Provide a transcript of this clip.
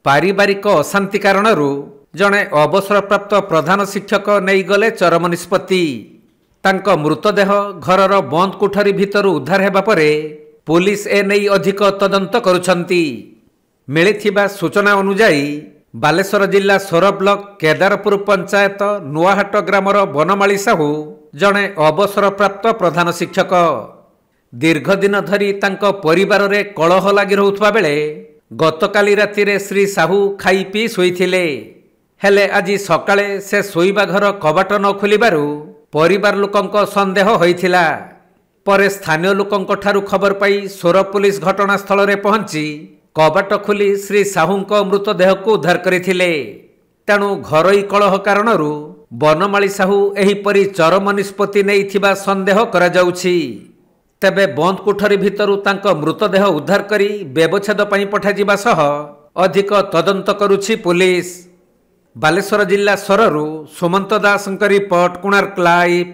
पारिवारिक अशांति कारणरू जड़े अवसरप्राप्त प्रधान शिक्षक नहीं गले चरम निष्पत्ति। तांको मृतदेह घरर बंद कोठरी भितर उद्धार हेबा परे पुलिस ए नहीं अधिक तदंत करुछंती। मिलिथिबा सूचना अनुसार बालेश्वर जिला सोर ब्लॉक केदारपुर पंचायत नुआहाट ग्रामर बनमाली साहू जड़े अवसरप्राप्त प्रधान शिक्षक। दीर्घ दिन धरी तांको परिवार रे कलह लगी रहुथबा बेले गतकाली रातिरे श्री साहू खाई पी शोइथिले। हेले आज सकाळे से शोइबा घर कबाट न खोलिबारु परिवार लोकंक संदेह होइथिला। परे स्थानीय लोकंक ठारु खबर पाई सोर पुलिस घटनास्थल रे पहुंची कबाट खोली श्री साहूंक मृतदेह को उद्धार करिथिले। तेणु घरोई कलह कारणरू बनमाली साहू एहिपरि चरम निष्पत्ति नेइथिबा संदेह करा जाउछि। तेबे बंद कोठरी भितरु तांको मृतदेह उद्धार करी व्यवच्छेद पई पठाजिबा सह अधिक तदंत करुछि पुलिस। बालेश्वर जिला सोररू सुमंत दासଙ୍କ रिपोर्ट कोणार्क लाइव।